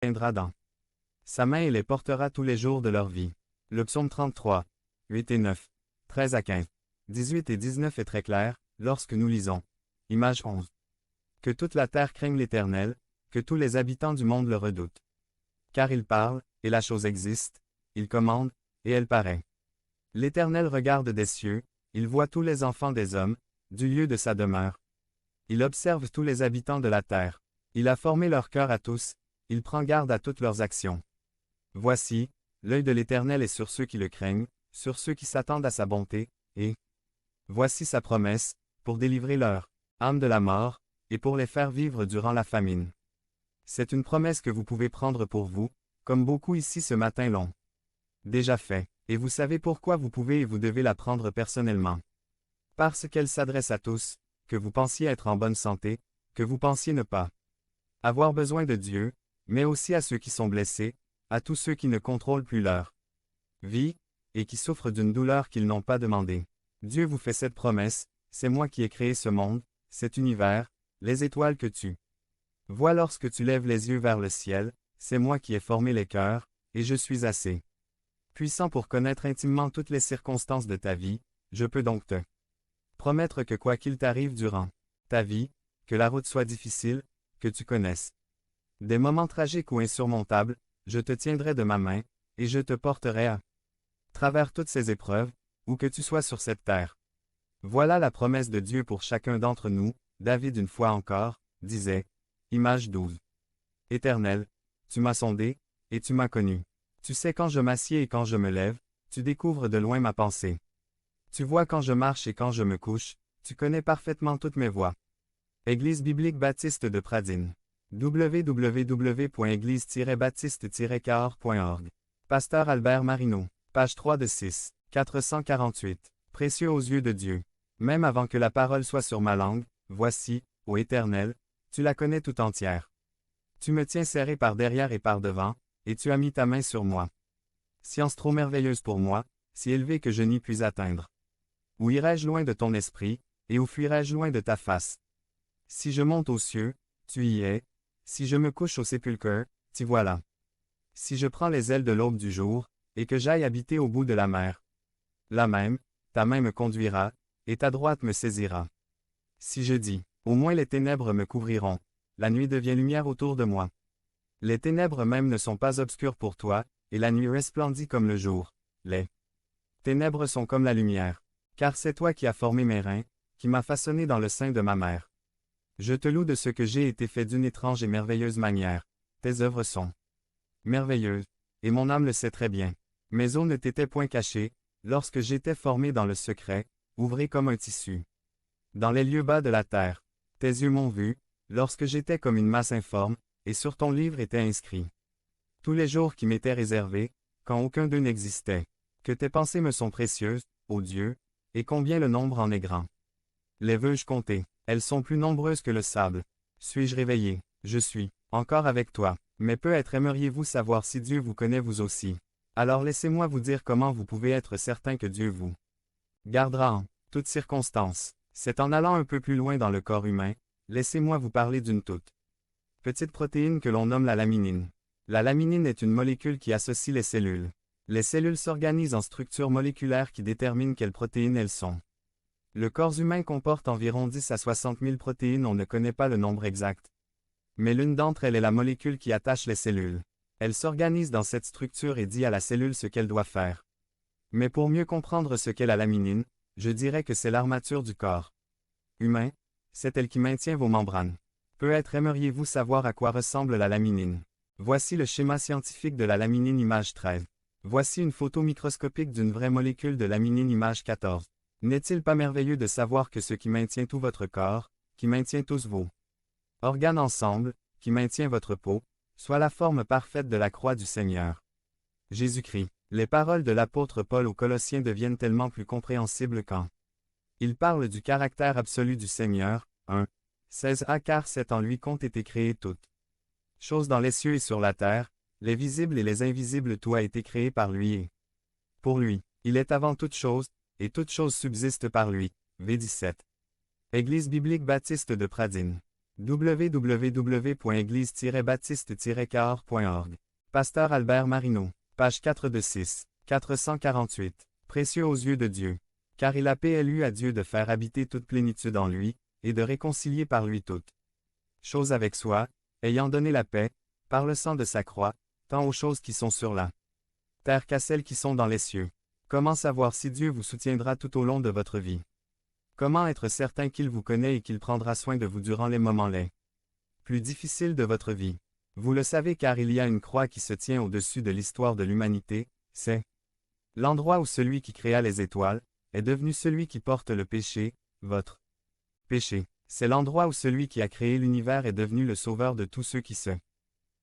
tiendra dans sa main et les portera tous les jours de leur vie. Le psaume 33, 8 et 9, 13 à 15, 18 et 19 est très clair, lorsque nous lisons. Image 11. Que toute la terre craigne l'Éternel, que tous les habitants du monde le redoutent. Car il parle, et la chose existe, il commande, et elle paraît. L'Éternel regarde des cieux, il voit tous les enfants des hommes, du lieu de sa demeure. Il observe tous les habitants de la terre. Il a formé leur cœur à tous, il prend garde à toutes leurs actions. Voici, l'œil de l'Éternel est sur ceux qui le craignent, sur ceux qui s'attendent à sa bonté, et voici sa promesse, pour délivrer leur âme de la mort, et pour les faire vivre durant la famine. C'est une promesse que vous pouvez prendre pour vous, comme beaucoup ici ce matin l'ont déjà fait, et vous savez pourquoi vous pouvez et vous devez la prendre personnellement. Parce qu'elle s'adresse à tous, que vous pensiez être en bonne santé, que vous pensiez ne pas avoir besoin de Dieu, mais aussi à ceux qui sont blessés, à tous ceux qui ne contrôlent plus leur vie, et qui souffrent d'une douleur qu'ils n'ont pas demandée. Dieu vous fait cette promesse, c'est moi qui ai créé ce monde, cet univers, les étoiles que tu vois lorsque tu lèves les yeux vers le ciel, c'est moi qui ai formé les cœurs, et je suis assez puissant pour connaître intimement toutes les circonstances de ta vie, je peux donc te promettre que quoi qu'il t'arrive durant ta vie, que la route soit difficile, que tu connaisses des moments tragiques ou insurmontables, je te tiendrai de ma main, et je te porterai à travers toutes ces épreuves, où que tu sois sur cette terre. Voilà la promesse de Dieu pour chacun d'entre nous, David une fois encore, disait, image 12. Éternel, tu m'as sondé, et tu m'as connu. Tu sais quand je m'assieds et quand je me lève, tu découvres de loin ma pensée. Tu vois quand je marche et quand je me couche, tu connais parfaitement toutes mes voies. Église biblique baptiste de Pradine. www.église-baptiste-cahors.org. Pasteur Albert Marino. Page 3 de 6. 448. Précieux aux yeux de Dieu. Même avant que la parole soit sur ma langue, voici, ô Éternel, tu la connais tout entière. Tu me tiens serré par derrière et par devant, et tu as mis ta main sur moi. Science trop merveilleuse pour moi, si élevée que je n'y puis atteindre. Où irai-je loin de ton esprit, et où fuirai-je loin de ta face? Si je monte aux cieux, tu y es, si je me couche au sépulcre, t'y voilà. Si je prends les ailes de l'aube du jour, et que j'aille habiter au bout de la mer. Là même, ta main me conduira, et ta droite me saisira. Si je dis, au moins les ténèbres me couvriront, la nuit devient lumière autour de moi. Les ténèbres même ne sont pas obscures pour toi, et la nuit resplendit comme le jour. Les ténèbres sont comme la lumière. Car c'est toi qui as formé mes reins, qui m'as façonné dans le sein de ma mère. Je te loue de ce que j'ai été fait d'une étrange et merveilleuse manière. Tes œuvres sont merveilleuses, et mon âme le sait très bien. Mes os ne t'étaient point cachés, lorsque j'étais formé dans le secret, ouvré comme un tissu. Dans les lieux bas de la terre, tes yeux m'ont vu, lorsque j'étais comme une masse informe, et sur ton livre étaient inscrits tous les jours qui m'étaient réservés, quand aucun d'eux n'existait. Que tes pensées me sont précieuses, ô Dieu, et combien le nombre en est grand. Les veux-je compter? Elles sont plus nombreuses que le sable. Suis-je réveillé? Je suis encore avec toi. Mais peut-être aimeriez-vous savoir si Dieu vous connaît vous aussi. Alors laissez-moi vous dire comment vous pouvez être certain que Dieu vous gardera en toutes circonstances. C'est en allant un peu plus loin dans le corps humain, laissez-moi vous parler d'une toute petite protéine que l'on nomme la laminine. La laminine est une molécule qui associe les cellules. Les cellules s'organisent en structures moléculaires qui déterminent quelles protéines elles sont. Le corps humain comporte environ 10 à 60 000 protéines, on ne connaît pas le nombre exact. Mais l'une d'entre elles est la molécule qui attache les cellules. Elle s'organise dans cette structure et dit à la cellule ce qu'elle doit faire. Mais pour mieux comprendre ce qu'est la laminine, je dirais que c'est l'armature du corps humain, c'est elle qui maintient vos membranes. Peut-être aimeriez-vous savoir à quoi ressemble la laminine. Voici le schéma scientifique de la laminine image 13. Voici une photo microscopique d'une vraie molécule de laminine image 14. N'est-il pas merveilleux de savoir que ce qui maintient tout votre corps, qui maintient tous vos organes ensemble, qui maintient votre peau, soit la forme parfaite de la croix du Seigneur Jésus-Christ. Les paroles de l'apôtre Paul aux Colossiens deviennent tellement plus compréhensibles quand il parle du caractère absolu du Seigneur. 1. 16a car c'est en lui qu'ont été créées toutes choses dans les cieux et sur la terre, les visibles et les invisibles, tout a été créé par lui et pour lui. Il est avant toute chose, et toute chose subsiste par lui. V17. Église biblique baptiste de Pradine. www.église-baptiste-cahors.org. Pasteur Albert Marino. Page 4 de 6. 448. Précieux aux yeux de Dieu. Car il a plu à Dieu de faire habiter toute plénitude en lui, et de réconcilier par lui toutes choses avec soi, ayant donné la paix, par le sang de sa croix, tant aux choses qui sont sur la terre qu'à celles qui sont dans les cieux. Comment savoir si Dieu vous soutiendra tout au long de votre vie? Comment être certain qu'il vous connaît et qu'il prendra soin de vous durant les moments les plus difficiles de votre vie? Vous le savez car il y a une croix qui se tient au-dessus de l'histoire de l'humanité, c'est l'endroit où celui qui créa les étoiles est devenu celui qui porte le péché, votre péché. C'est l'endroit où celui qui a créé l'univers est devenu le sauveur de tous ceux qui se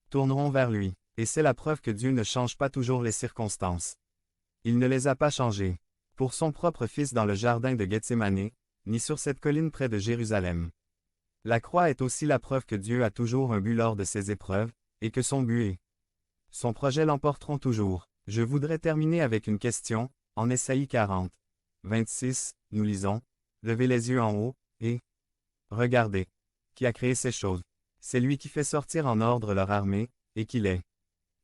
tourneront vers lui. Et c'est la preuve que Dieu ne change pas toujours les circonstances. Il ne les a pas changées. Pour son propre Fils dans le jardin de Gethsémane, ni sur cette colline près de Jérusalem. La croix est aussi la preuve que Dieu a toujours un but lors de ses épreuves, et que son but et son projet l'emporteront toujours. Je voudrais terminer avec une question, en Ésaïe 40. 26, nous lisons, « Levez les yeux en haut, et regardez. Qui a créé ces choses? C'est lui qui fait sortir en ordre leur armée, et qui les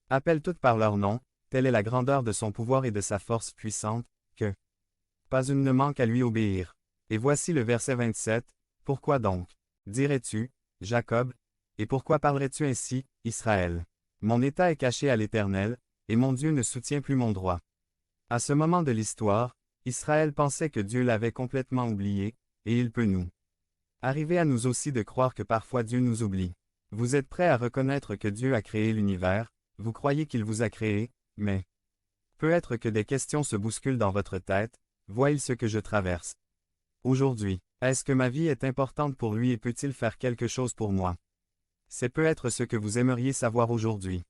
appelle toutes par leur nom, telle est la grandeur de son pouvoir et de sa force puissante, que pas une ne manque à lui obéir. » Et voici le verset 27, « Pourquoi donc, dirais-tu, Jacob, et pourquoi parlerais-tu ainsi, Israël? Mon état est caché à l'Éternel, et mon Dieu ne soutient plus mon droit. » À ce moment de l'histoire, Israël pensait que Dieu l'avait complètement oublié, et il peut nous arriver à nous aussi de croire que parfois Dieu nous oublie. Vous êtes prêts à reconnaître que Dieu a créé l'univers, vous croyez qu'il vous a créé, mais peut-être que des questions se bousculent dans votre tête, voyez ce que je traverse aujourd'hui. Est-ce que ma vie est importante pour lui et peut-il faire quelque chose pour moi? C'est peut-être ce que vous aimeriez savoir aujourd'hui.